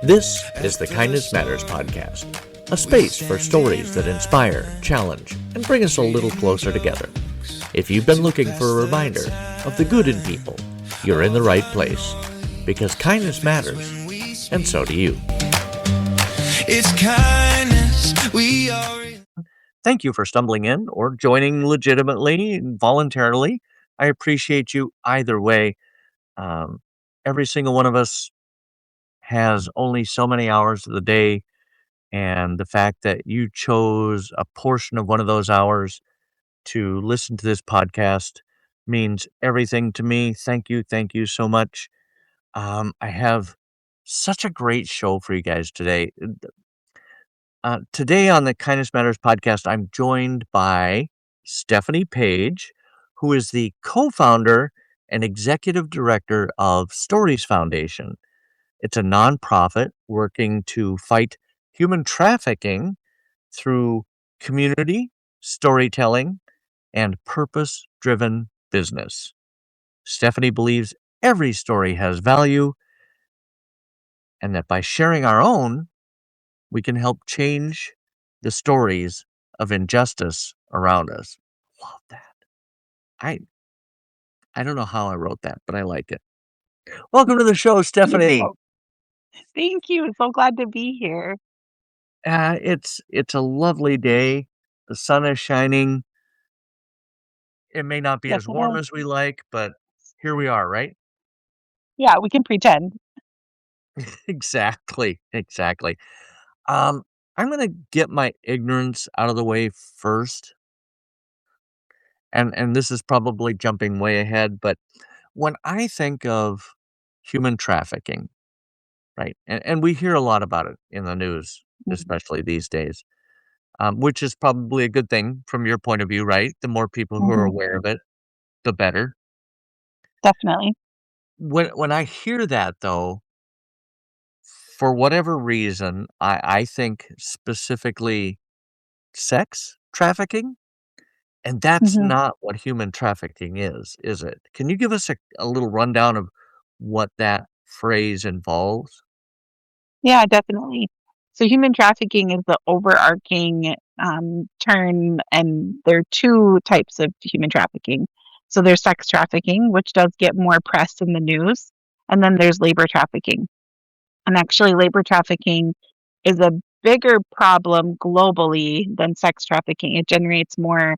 This is the Kindness Matters podcast, a space for stories that inspire, challenge, and bring us a little closer together. If you've been looking for a reminder of the good in people, you're in the right place, because kindness matters, and so do you. It's kindness we are. Thank you for stumbling in or joining legitimately and voluntarily. I appreciate you either way. Every single one of us has only so many hours of the day, and the fact that you chose a portion of one of those hours to listen to this podcast means everything to me. Thank you so much. I have such a great show for you guys today. Today on the Kindness Matters podcast, I'm joined by Stephanie Page, who is the co-founder and executive director of Stories Foundation. It's a nonprofit working to fight human trafficking through community, storytelling, and purpose-driven business. Stephanie believes every story has value, and that by sharing our own, we can help change the stories of injustice around us. Love that. I don't know how I wrote that, but I like it. Welcome to the show, Stephanie. Thank you. So glad to be here. It's a lovely day. The sun is shining. It may not be Yes, as it warm is. as we like, but here we are, right? Yeah, we can pretend. Exactly. I'm gonna get my ignorance out of the way first. And this is probably jumping way ahead, but when I think of human trafficking, right? And we hear a lot about it in the news, Mhm. especially these days, which is probably a good thing from your point of view, right? The more people who are Mhm. aware of it, the better. Definitely. When I hear that, though, for whatever reason, I think specifically sex trafficking, and that's Mhm. not what human trafficking is it? Can you give us a little rundown of what that phrase involves? Yeah, definitely. So human trafficking is the overarching term, and there are two types of human trafficking. So there's sex trafficking, which does get more press in the news, and then there's labor trafficking. And actually, labor trafficking is a bigger problem globally than sex trafficking. It generates more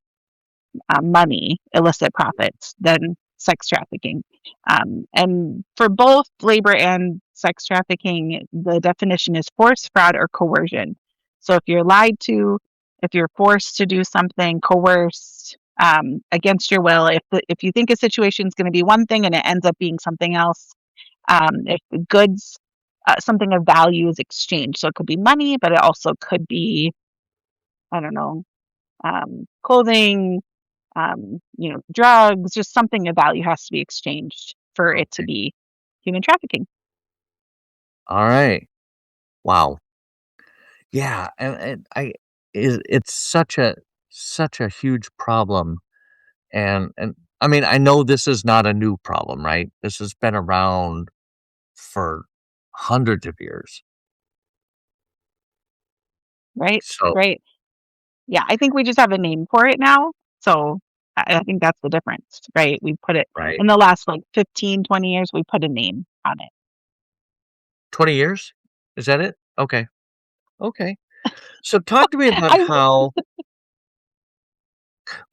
money, illicit profits, than sex trafficking. And for both labor and sex trafficking, the definition is force, fraud, or coercion. So if you're lied to, if you're forced to do something, coerced against your will, if you think a situation is going to be one thing and it ends up being something else, if the goods, something of value is exchanged, so it could be money, but it also could be, I don't know, clothing, drugs, just something of value has to be exchanged for it to Okay. be human trafficking. All right. Wow. Yeah, and it's such a huge problem, and I mean, I know this is not a new problem, right? This has been around for hundreds of years. Right? So Right. Yeah, I think we just have a name for it now. So I think that's the difference, right? We put it right. in the last like 15, 20 years, we put a name on it. 20 years? Is that it? Okay. Okay. So talk to me about I how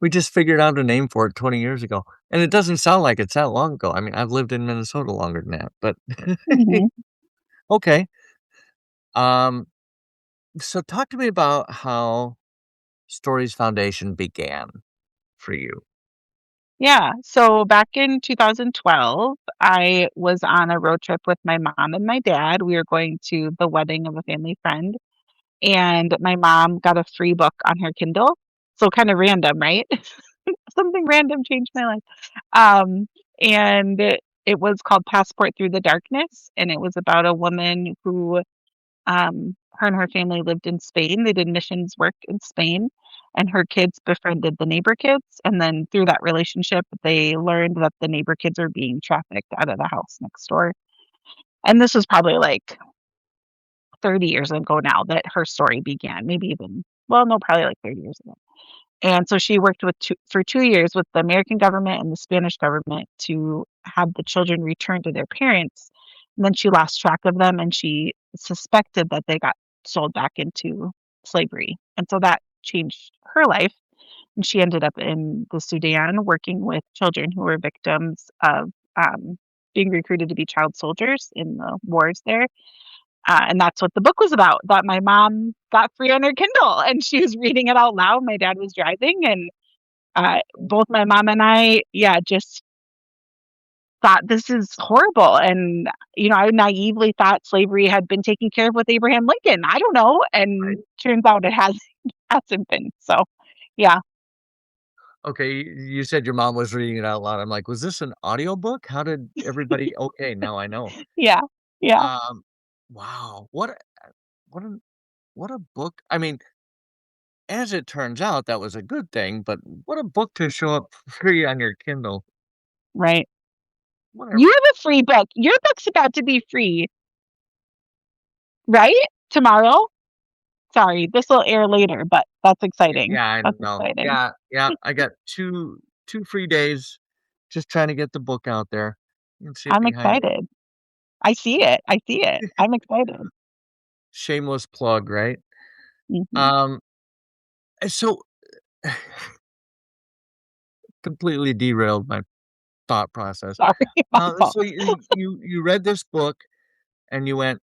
we just figured out a name for it 20 years ago, and it doesn't sound like it's that long ago. I mean, I've lived in Minnesota longer than that, but Mhm. okay. Um, so talk to me about how Stories Foundation began for you. Yeah. So back in 2012, I was on a road trip with my mom and my dad. We were going to the wedding of a family friend, and my mom got a free book on her Kindle. So kind of random, right? Something random changed my life. And it was called Passport Through the Darkness, and it was about a woman who, her and her family lived in Spain. They did missions work in Spain, and her kids befriended the neighbor kids. And then through that relationship, they learned that the neighbor kids are being trafficked out of the house next door. And this was probably like 30 years ago now that her story began. Maybe even, well, no, probably like 30 years ago. And so she worked for 2 years with the American government and the Spanish government to have the children returned to their parents. And then she lost track of them and she suspected that they got sold back into slavery. And so that changed her life. And she ended up in the Sudan working with children who were victims of being recruited to be child soldiers in the wars there. And that's what the book was about, that my mom got free on her Kindle and she was reading it out loud. My dad was driving, and both my mom and I, yeah, just thought this is horrible. And, I naively thought slavery had been taken care of with Abraham Lincoln. I don't know. Right. And turns out it hasn't been. So, yeah, Okay, you said your mom was reading it out loud. I'm like, "Was this an audiobook? How did everybody" okay, now I know. yeah, yeah, Um, wow, what a what a book. I mean, as it turns out, that was a good thing, but what a book to show up free on your Kindle. right. Whatever. You have a free book. Your book's about to be free, right? Tomorrow? Sorry, this will air later, but that's exciting. Yeah, I That's know. exciting. Yeah, yeah, I got 2 free days just trying to get the book out there. You can see it I'm behind me. excited. I see it. I see it. I'm excited. Shameless plug, right? Mhm. Um, so completely derailed my thought process. Sorry, my So fault. you read this book and you went,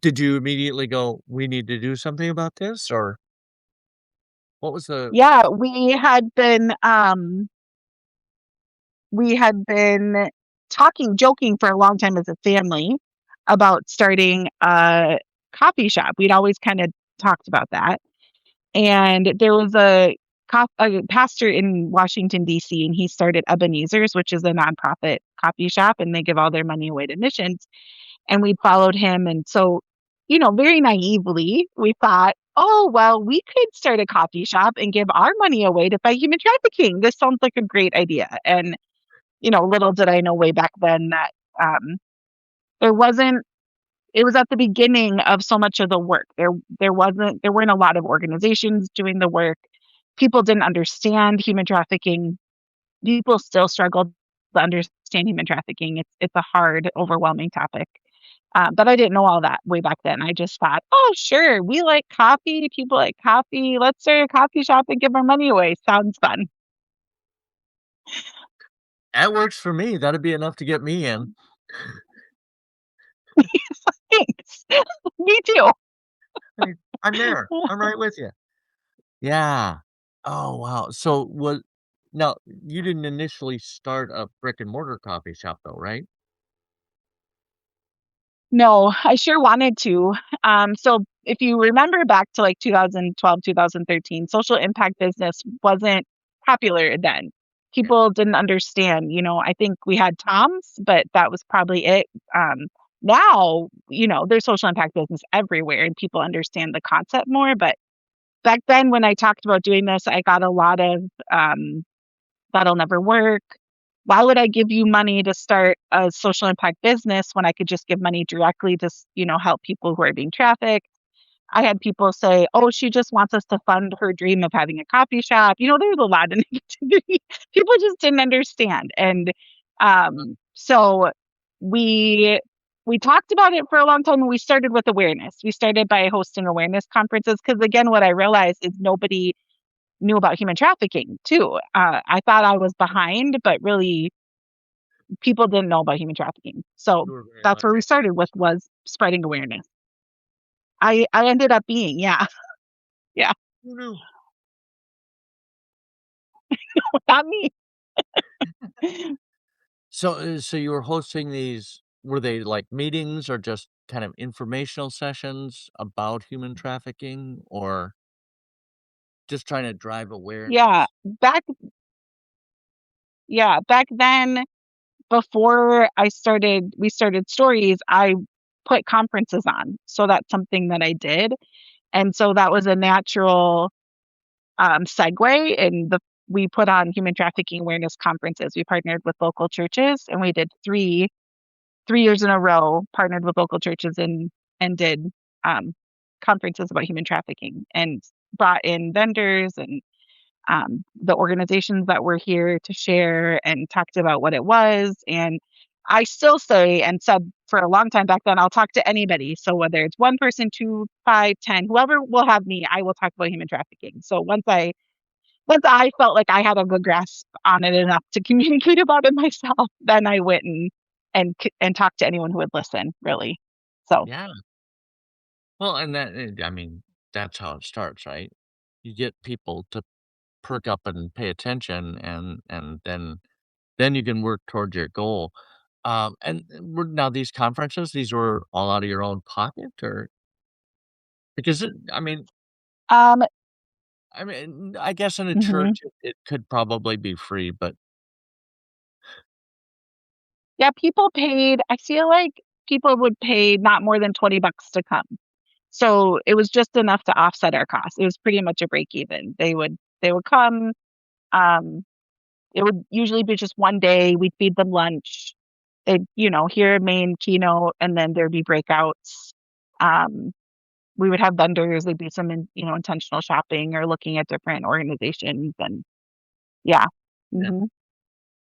did you immediately go, "We need to do something about this," or what was the Yeah, we had been joking for a long time as a family about starting a coffee shop. We'd always kind of talked about that. And there was a pastor in Washington, D.C., and he started Ebenezer's, which is a nonprofit coffee shop, and they give all their money away to missions. And we followed him. And so, very naively, we thought, oh, well, we could start a coffee shop and give our money away to fight human trafficking. This sounds like a great idea. And, little did I know way back then that um, there wasn't, it was at the beginning of so much of the work. There weren't a lot of organizations doing the work. People didn't understand human trafficking. People still struggle to understand human trafficking. It's a hard, overwhelming topic. But I didn't know all that way back then. I just thought, oh, sure, we like coffee. People like coffee. Let's start a coffee shop and give our money away. Sounds fun. that works for me, that'd be enough to get me in. Thanks. Me too. Hey, I'm there. I'm right with you. Yeah. Oh, wow. So was now, you didn't initially start a brick and mortar coffee shop though, right? No, I sure wanted to. So if you remember back to like 2012, 2013, social impact business wasn't popular then. People didn't understand, I think we had Tom's, but that was probably it. Now, there's social impact business everywhere and people understand the concept more. But back then when I talked about doing this, I got a lot of um, that'll never work. Why would I give you money to start a social impact business when I could just give money directly to, help people who are being trafficked? I had people say, "Oh, she just wants us to fund her dream of having a coffee shop." There was a lot of negativity. People just didn't understand, and so we we talked about it for a long time, and we started with awareness. We started by hosting awareness conferences because, again, what I realized is nobody knew about human trafficking too. I thought I was behind, but really people didn't know about human trafficking. So You were very that's much where we started with was spreading awareness. I ended up being, yeah, yeah, who knew? not me. So, so you were hosting these, were they like meetings or just kind of informational sessions about human trafficking or just trying to drive Yeah, awareness? back then, before we started stories, I put conferences on. So that's something that I did. And so that was a natural segue. And we put on human trafficking awareness conferences. We partnered with local churches, and we did 3 years in a row. Partnered with local churches and did um, conferences about human trafficking and brought in vendors and the organizations that were here to share and talked about what it was. And I still say and said for a long time back then, I'll talk to anybody. So whether it's one person, two, five, 10, whoever will have me, I will talk about human trafficking. So once I felt like I had a good grasp on it enough to communicate about it myself, then I went and talked to anyone who would listen, really. So Yeah. Well, and I mean, that's how it starts, right? You get people to perk up and pay attention, and then you can work towards your goal. And were now these conferences, these were all out of your own pocket, or because um, I guess in a mhm. church it could probably be free, but Yeah, people paid. I feel like people would pay not more than $20 to come. So it was just enough to offset our costs. It was pretty much a break even. They would come. Um, it would usually be just one day. We'd feed them lunch. They'd, hear a main keynote, and then there'd be breakouts. Um, we would have vendors. There'd be some, intentional shopping or looking at different organizations, and yeah. yeah, hmm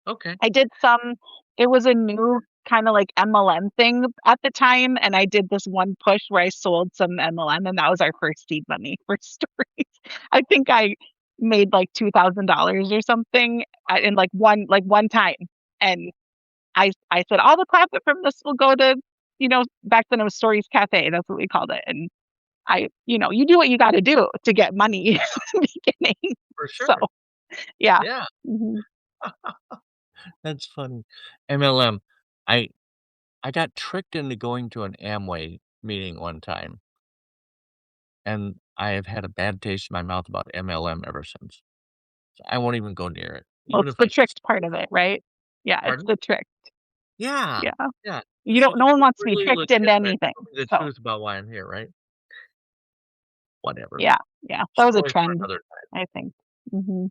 okay. I did some. It was a new kind of like MLM thing at the time, and I did this one push where I sold some MLM, and that was our first seed money for stories. I think I made like $2,000 or something in like one time, and I said all the profit from this will go to, back then it was Stories Cafe. That's what we called it, and you do what you got to do to get money in the beginning. For So sure. yeah. Yeah, hmm that's funny. MLM. I I got tricked into going to an Amway meeting one time, and I have had a bad taste in my mouth about MLM ever since. So I won't even go near it, Well, even it's if the I just tricked part of it, right? Yeah, it's pardon? the trick. Yeah, Yeah. yeah. You So don't no one you're wants to be really tricked into legitimate. anything. Tell me the So, truth about why I'm here, right? Whatever. yeah, yeah. That was a Story for trend, another time. I think. Mhm.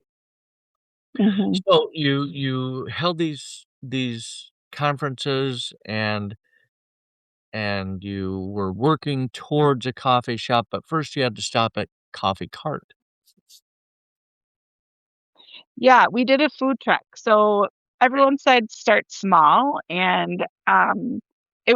Mhm. So you held these conferences and you were working towards a coffee shop, but first you had to stop at Coffee Cart. Yeah, we did a food truck. So everyone said start small, and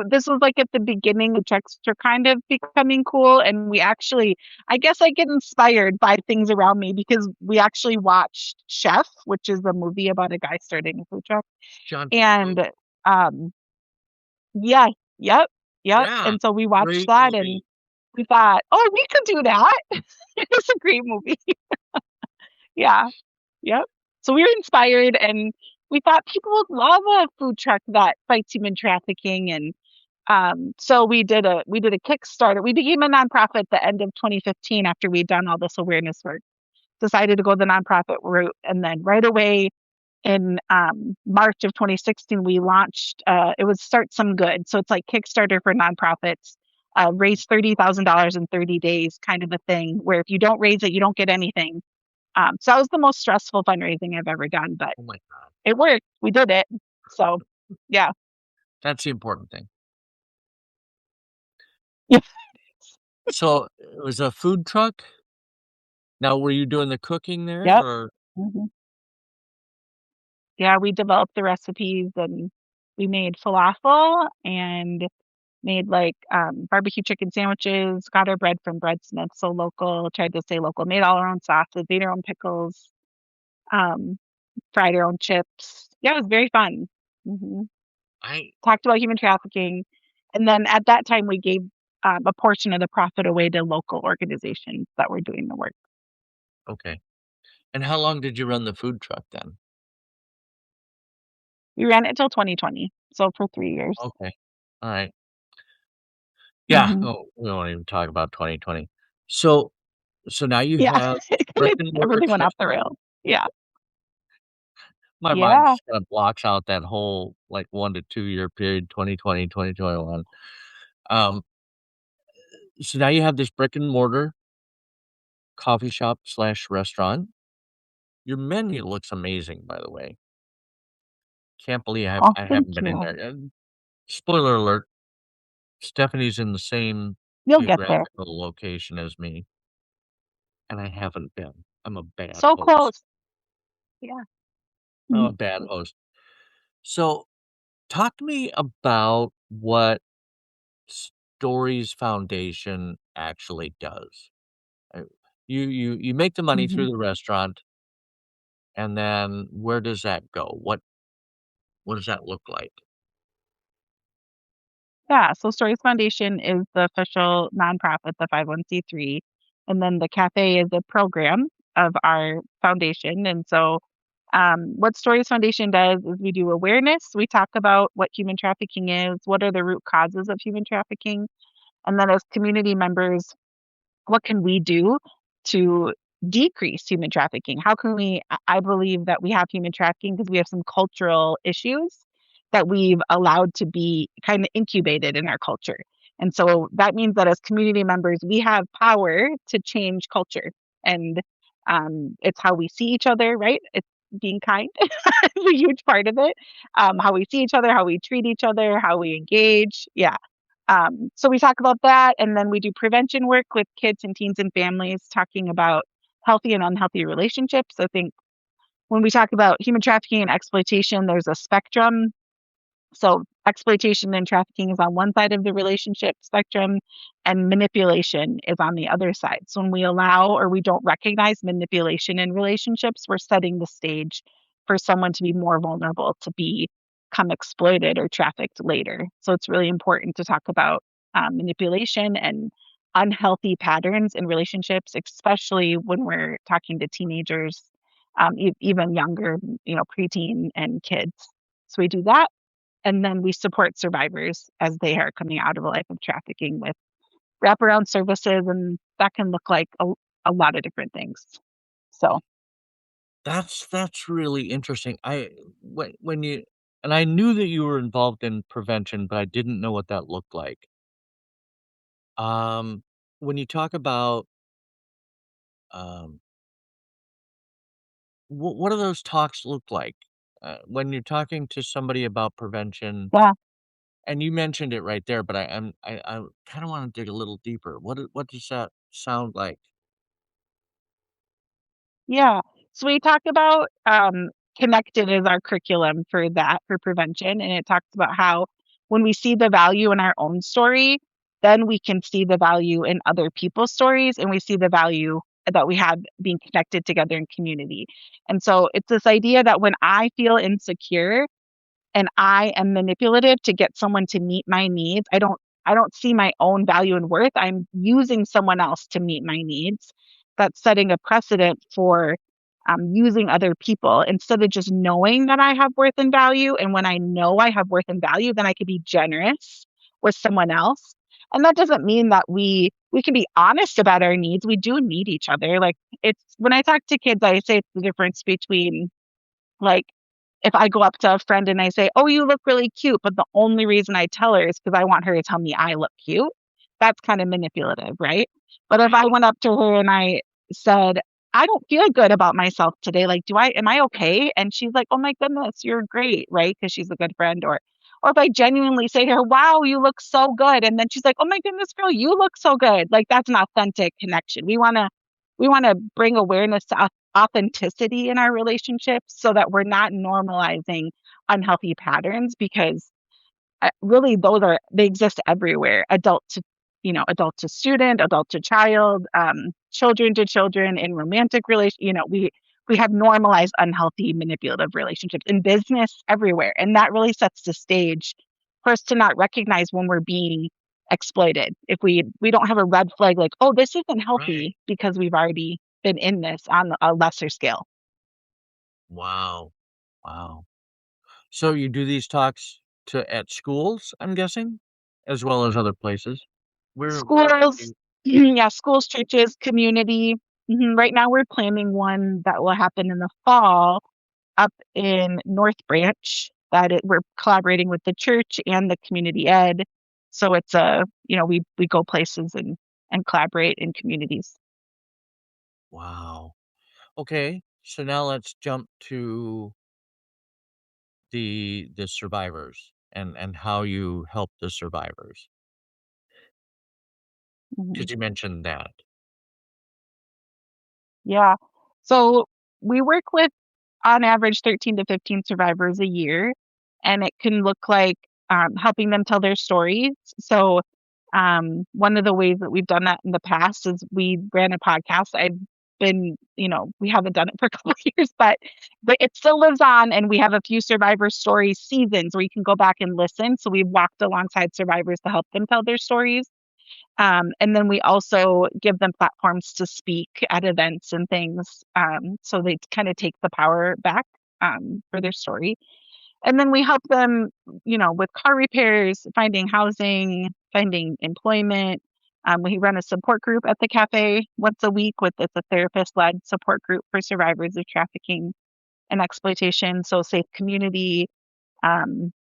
this was like at the beginning the trucks were kind of becoming cool, and we actually, I guess I get inspired by things around me because we actually watched Chef, which is a movie about a guy starting a food truck. John Favreau. And um yeah, yep, yep. Yeah, And so we watched great that and movie. we thought, "Oh, we could do that." It's a great movie. Yeah. Yep. So we were inspired and we thought people would love a food truck that fights human trafficking, and so we did a Kickstarter. We became a nonprofit at the end of 2015 after we'd done all this awareness work. Decided to go the nonprofit route, and then right away in March of 2016 we launched. It was Start Some Good, so it's like Kickstarter for nonprofits. Raise $30,000 in 30 days, kind of a thing. Where if you don't raise it, you don't get anything. So that was the most stressful fundraising I've ever done, but Oh my god. it worked. We did it. So yeah. That's the important thing. Yeah. So, it was a food truck? Now, were you doing the cooking there, Yep. or hmm Yeah, we developed the recipes and we made falafel and made like barbecue chicken sandwiches, got our bread from Breadsmith, so local, tried to stay local, made all our own sauces, made our own pickles, um, fried our own chips. Yeah, it was very fun. hmm I Talked about human trafficking. And then at that time, we gave a portion of the profit away to local organizations that were doing the work. okay. And how long did you run the food truck then? We ran it till 2020, so for 3 years. Okay. Alright. Yeah. hmm Oh, we won't even talk about 2020. So now you Yeah, have brick and mortar everything went co off the rails. Yeah, my mind yeah. just kinda blocks out that whole, like, 1 to 2-year period, 2020, 2021. Um, so now you have this brick and mortar coffee shop/restaurant. Slash restaurant. Your menu looks amazing, by the way. Can't believe Oh, I thank haven't been in you. there. And spoiler alert, Stephanie's in the same You'll get there. geographical location as me, and I haven't been. I'm a bad So host. close. Yeah. I'm Mhm. a bad host. So, talk to me about what Stories Foundation actually does. Uh, you make the money Mhm. through the restaurant, and then where does that go? What does that look like? Yeah, so Stories Foundation is the official nonprofit, the 501(c)(3), and then the cafe is a program of our foundation. And so, what Stories Foundation does is we do awareness. We talk about what human trafficking is, what are the root causes of human trafficking, and then as community members, what can we do to decrease human trafficking? How can we I believe that we have human trafficking because we have some cultural issues that we've allowed to be kind of incubated in our culture. And so that means that as community members, we have power to change culture. And it's how we see each other, right? It's being kind is a huge part of it. How we see each other, how we treat each other, how we engage. Yeah. So we talk about that, and then we do prevention work with kids and teens and families, talking about healthy and unhealthy relationships. I think when we talk about human trafficking and exploitation, there's a spectrum. So exploitation and trafficking is on one side of the relationship spectrum, and manipulation is on the other side. So when we allow or we don't recognize manipulation in relationships, we're setting the stage for someone to be more vulnerable to become exploited or trafficked later. So it's really important to talk about manipulation and unhealthy patterns in relationships, especially when we're talking to teenagers, even younger, preteen and kids. So we do that, and then we support survivors as they are coming out of a life of trafficking with wraparound services, and that can look like a lot of different things. So, That's really interesting. When you and I knew that you were involved in prevention, but I didn't know what that looked like. Um, when you talk about, um, what do those talks look like? When you're talking to somebody about prevention, yeah. and you mentioned it right there, but I kinda wanna dig a little deeper. What does that sound like? Yeah. So we talk about connected is our curriculum for that, for prevention. And it talks about how when we see the value in our own story, then we can see the value in other people's stories, and we see the value that we have being connected together in community. And so it's this idea that when I feel insecure, and I am manipulative to get someone to meet my needs, I don't see my own value and worth. I'm using someone else to meet my needs. That's setting a precedent for using other people instead of just knowing that I have worth and value. And when I know I have worth and value, then I can be generous with someone else. And that doesn't mean that we can be honest about our needs. We do need each other. Like, it's when I talk to kids, I say it's the difference between, like, if I go up to a friend and I say, "Oh, you look really cute," but the only reason I tell her is because I want her to tell me I look cute, that's kind of manipulative, right? But if I went up to her and I said, "I don't feel good about myself today. Like, am I okay?" And she's like, "Oh my goodness, you're great," right? Because she's a good friend. Or if I genuinely say to her, "Wow, you look so good," and then she's like, "Oh my goodness, girl, you look so good." Like, that's an authentic connection. We want to bring awareness to authenticity in our relationships so that we're not normalizing unhealthy patterns, because really they exist everywhere, adult to student, adult to child, children to children, in romantic relation. We have normalized unhealthy manipulative relationships in business everywhere, and that really sets the stage for us to not recognize when we're being exploited. If we don't have a red flag like, oh, this isn't Right. healthy, because we've already been in this on a lesser scale. Wow. Wow. So you do these talks to at schools, I'm guessing, as well as other places? Where have Schools, you yeah, schools, churches, community. Right now, we're planning one that will happen in the fall up in North Branch. We're collaborating with the church and the community ed. So it's we go places and collaborate in communities. Wow. Okay, so now let's jump to the survivors and how you help the survivors. Mhm. Because you mentioned that. Yeah. So we work with, on average, 13 to 15 survivors a year, and it can look like helping them tell their stories. So, one of the ways that we've done that in the past is we ran a podcast. I've been, we haven't done it for a couple of years, but it still lives on, and we have a few survivor stories seasons where you can go back and listen. So we've walked alongside survivors to help them tell their stories. And then we also give them platforms to speak at events and things, so they kind of take the power back for their story. And then we help them, with car repairs, finding housing, finding employment. We run a support group at the cafe once a week with it's a therapist-led support group for survivors of trafficking and exploitation. So safe community, um,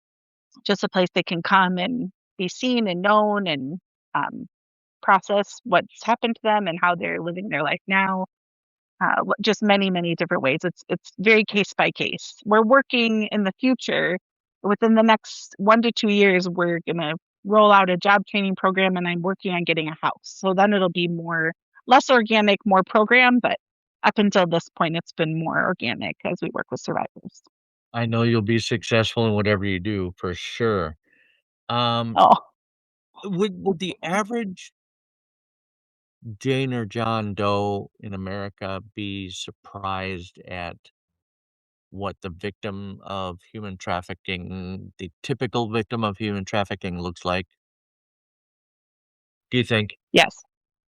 just a place they can come and be seen and known and um, process what's happened to them and how they're living their life now. Just many, many different ways. It's very case by case. We're working in the future. Within the next 1 to 2 years, we're gonna roll out a job training program, and I'm working on getting a house. So then it'll be more less organic, more program. But up until this point, it's been more organic as we work with survivors. I know you'll be successful in whatever you do for sure. Um, Oh, would the average Jane or John Doe in America be surprised at what the typical victim of human trafficking looks like? Do you think? yes,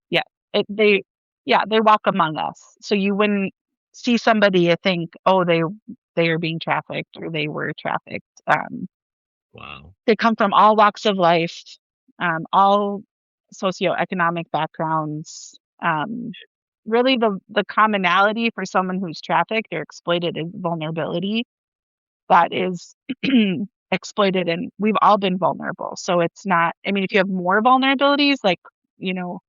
yeah. It, they, yeah, they walk among us. So you wouldn't see somebody and think, oh, they are being trafficked or they were trafficked. Wow. They come from all walks of life, all socioeconomic backgrounds. Really, the commonality for someone who's trafficked or exploited is vulnerability. That is exploited, and we've all been vulnerable. So it's not. I mean, if you have more vulnerabilities, like you know,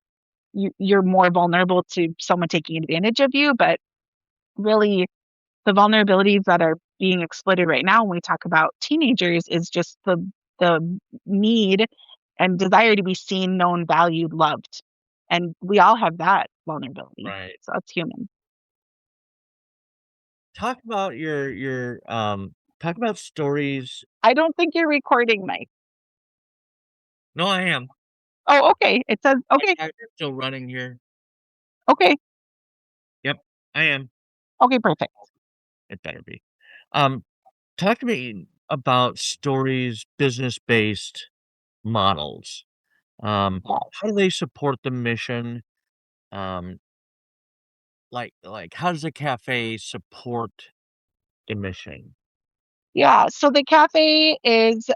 you're more vulnerable to someone taking advantage of you. But really, the vulnerabilities that are being exploited right now when we talk about teenagers is just the need and desire to be seen, known, valued, loved. And we all have that vulnerability. Right. So it's human. Talk about talk about stories. I don't think you're recording, Mike. No, I am. Oh, okay. It says okay, You're still running here. okay, Yep, I am. okay, perfect. It better be. Um, Talk to me about stories, business-based models. Yeah. How do they support the mission? Um, like, how does a cafe support the mission? Yeah. So the cafe is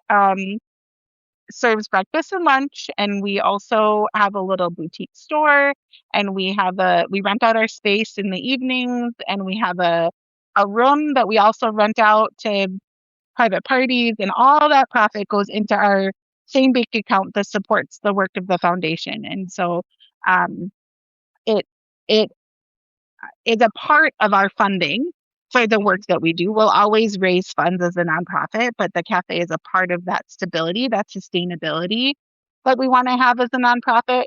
serves breakfast and lunch, and we also have a little boutique store, and we rent out our space in the evenings, and we have a room that we also rent out to private parties, and all that profit goes into our same bank account that supports the work of the foundation. And so um, it it is a part of our funding for the work that we do. We'll always raise funds as a nonprofit, but the cafe is a part of that stability, that sustainability that we want to have as a nonprofit.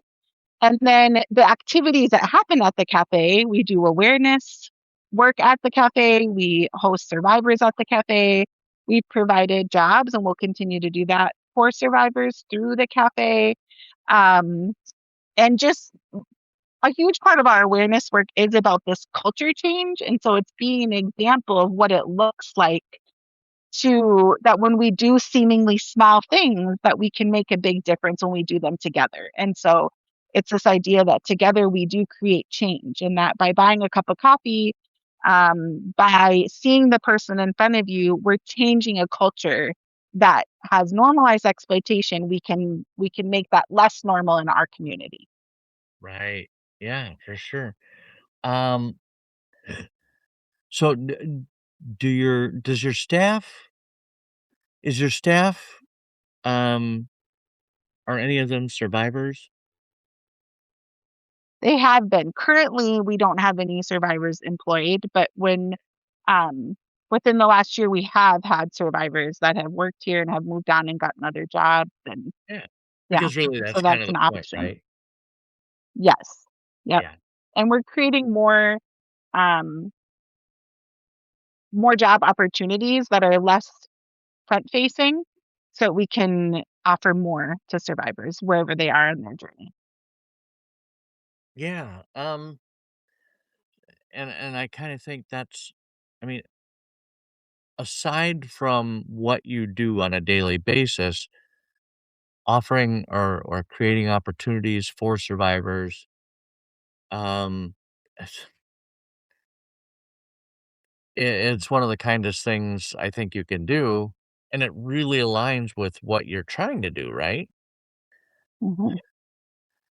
And then the activities that happen at the cafe, we do awareness work at the cafe, we host survivors at the cafe, we provided jobs, and we'll continue to do that for survivors through the cafe. Um, and just a huge part of our awareness work is about this culture change. And so it's being an example of what it looks like to that when we do seemingly small things that we can make a big difference when we do them together. And so it's this idea that together we do create change, and that by buying a cup of coffee, by seeing the person in front of you, we're changing a culture that has normalized exploitation. We can make that less normal in our community. Right. Yeah, for sure. Um, so do your does your staff is your staff, um, are any of them survivors? They have been. Currently, we don't have any survivors employed, but um, within the last year, we have had survivors that have worked here and have moved on and gotten other jobs. And Yeah, yeah, because really so that's kind that's of the an point, option. right? Yes. Yep. Yeah. And we're creating um, more job opportunities that are less front facing so we can offer more to survivors wherever they are in their journey. Yeah. And I kind of think that's, I mean, aside from what you do on a daily basis, offering or creating opportunities for survivors, um, it's it's one of the kindest things I think you can do, and it really aligns with what you're trying to do, right? Hmm.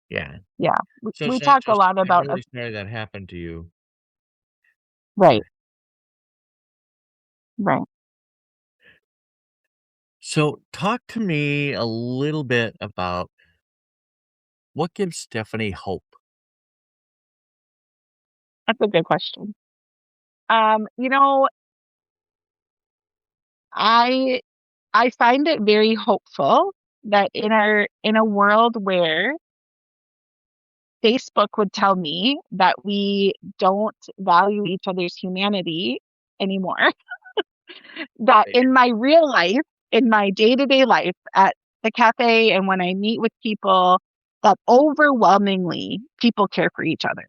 Yeah. Yeah. So We it's not talk a just, lot "I'm about, really sorry that happened to you." right, right. So talk to me a little bit about what gives Stephanie hope? That's a good question. You know, I I find it very hopeful that in a world where Facebook would tell me that we don't value each other's humanity anymore, that Right. in my real life, in my day-to-day life at the cafe and when I meet with people, that overwhelmingly people care for each other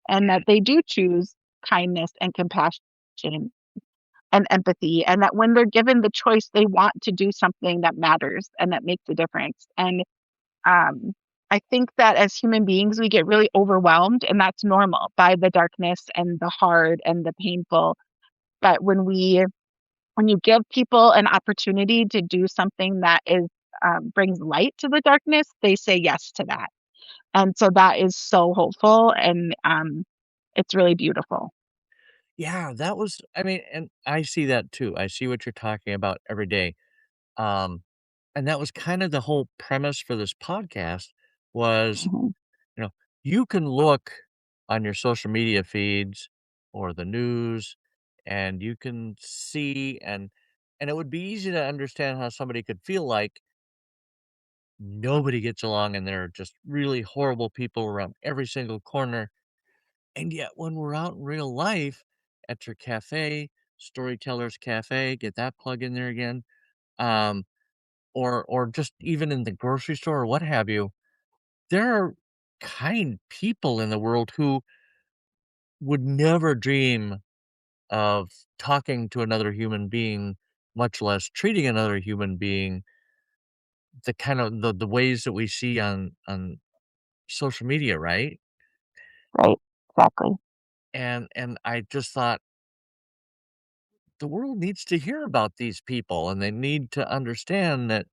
and that they do choose kindness and compassion and empathy, and that when they're given the choice, they want to do something that matters and that makes a difference. And um, I think that as human beings, we get really overwhelmed, and that's normal by the darkness and the hard and the painful. But when you give people an opportunity to do something that is brings light to the darkness, they say yes to that. And so that is so hopeful, and it's really beautiful. Yeah, that was, I mean, and I see that too. I see what you're talking about every day. Um, and that was kind of the whole premise for this podcast was, Mhm. you know, you can look on your social media feeds or the news and you can see and it would be easy to understand how somebody could feel like nobody gets along and there are just really horrible people around every single corner. And yet when we're out in real life at your cafe, Storytellers Cafe, get that plug in there again, um, or just even in the grocery store or what have you, there are kind people in the world who would never dream of talking to another human being, much less treating another human being the kind of the ways that we see on social media, right? Right. Exactly. And I just thought the world needs to hear about these people and they need to understand that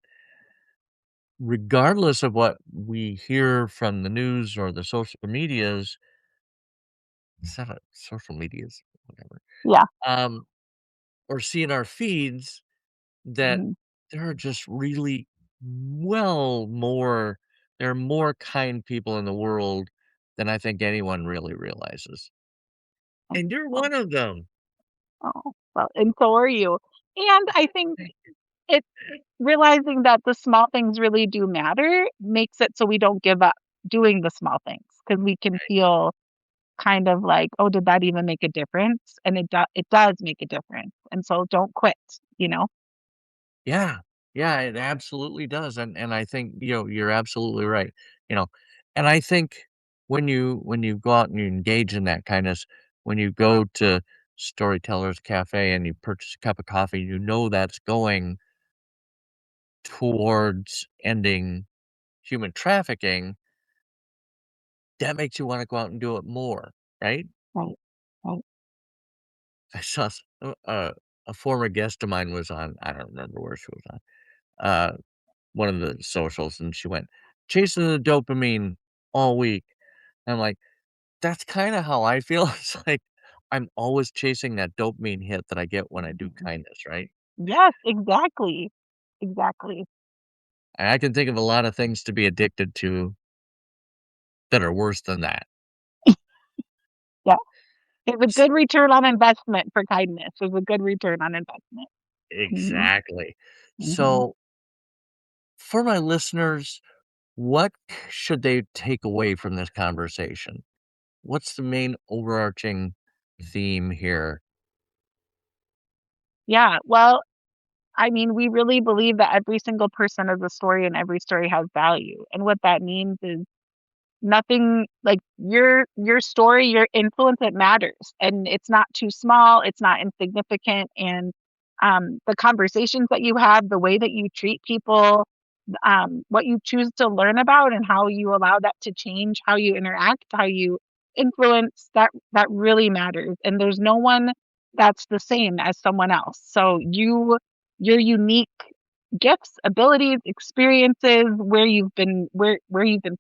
regardless of what we hear from the news or the social medias, social medias, whatever, Yeah. um, or see in our feeds that Mhm. there are just really well more there are more kind people in the world than I think anyone really realizes. And you're Oh, one of them. oh, well, and so are you. And I think it's realizing that the small things really do matter makes it so we don't give up doing the small things because we can feel kind of like, oh, did that even make a difference? And it does make a difference. And so don't quit, you know? Yeah. Yeah, it absolutely does, and I think, you're absolutely right, you know, and I think when you go out and you engage in that kindness, when you go to Storytellers Cafe and you purchase a cup of coffee, you know that's going towards ending human trafficking, that makes you wanna go out and do it more, right? Right. Right. I saw a former guest of mine was on, I don't remember where she was on, uh one of the socials, and she went, "Chasing the dopamine all week." And I'm like, "That's kinda how I feel." It's like, I'm always chasing that dopamine hit that I get when I do Mhm. kindness, right? Yes, exactly. Exactly. And I can think of a lot of things to be addicted to that are worse than that. Yeah. It's a S good return on investment for kindness. It's a good return on investment. Mhm. Exactly. Mhm. So, for my listeners, What should they take away from this conversation? What's the main overarching theme here? Yeah, well, I mean, we really believe that every single person is a story and every story has value. And what that means is nothing like your story, your influence, it matters. And it's not too small, it's not insignificant. And the conversations that you have, the way that you treat people, what you choose to learn about and how you allow that to change how you interact, how you influence, that really matters. And there's no one that's the same as someone else. So your unique gifts, abilities, experiences, where you've been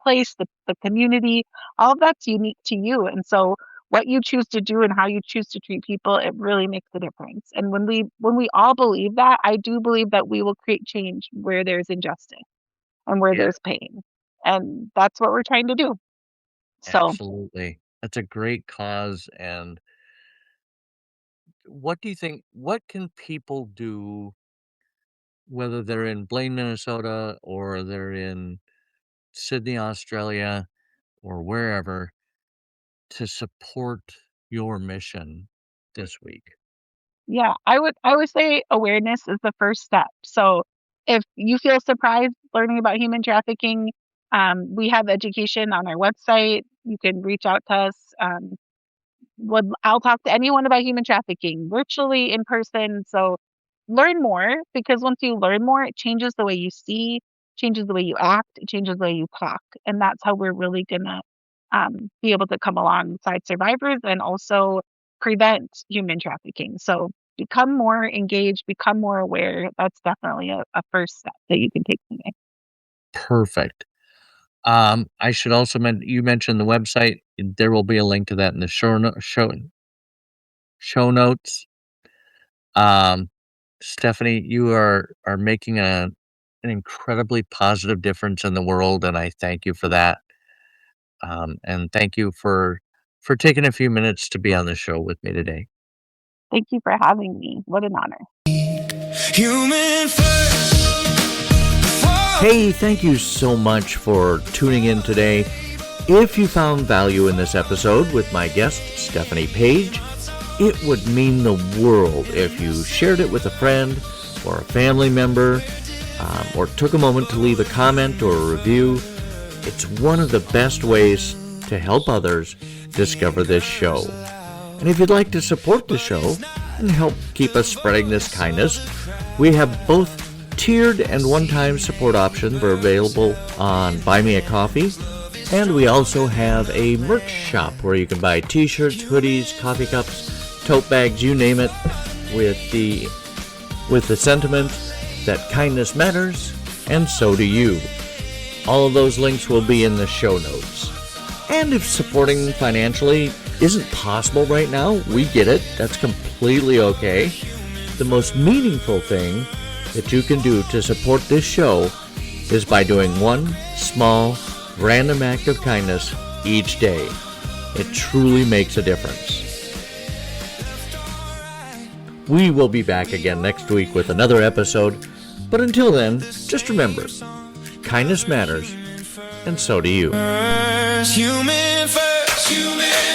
placed, the community, all of that's unique to you. And so what you choose to do and how you choose to treat people, it really makes a difference. And when we all believe that, I do believe that we will create change where there's injustice and where Yeah, there's pain. And that's what we're trying to do. So absolutely. That's a great cause. And what do you think? What can people do, whether they're in Blaine, Minnesota, or they're in Sydney, Australia, or wherever, to support your mission this week? yeah, I would say awareness is the first step. So if you feel surprised learning about human trafficking, we have education on our website. You can reach out to us. I'll talk to anyone about human trafficking, virtually, in person. So learn more, because once you learn more, it changes the way you see, changes the way you act, it changes the way you talk. And that's how we're really gonna be able to come alongside survivors and also prevent human trafficking. So become more engaged, become more aware. That's definitely a first step that you can take today. Perfect. I should also you mentioned the website. There will be a link to that in the show notes. Um, Stephanie, you are making an incredibly positive difference in the world, and I thank you for that. And thank you for taking a few minutes to be on the show with me today. Thank you for having me. What an honor. Human first. Hey, thank you so much for tuning in today. If you found value in this episode with my guest, Stephanie Page, it would mean the world if you shared it with a friend or a family member, or took a moment to leave a comment or a review. It's one of the best ways to help others discover this show. And if you'd like to support the show and help keep us spreading this kindness, we have both tiered and one-time support options are available on Buy Me a Coffee. And we also have a merch shop where you can buy t-shirts, hoodies, coffee cups, tote bags, you name it, with the sentiment that kindness matters and so do you. All of those links will be in the show notes. And if supporting financially isn't possible right now, we get it. That's completely okay. The most meaningful thing that you can do to support this show is by doing one small, random act of kindness each day. It truly makes a difference. We will be back again next week with another episode, but until then, just remember, kindness matters, and so do you. Human first. Human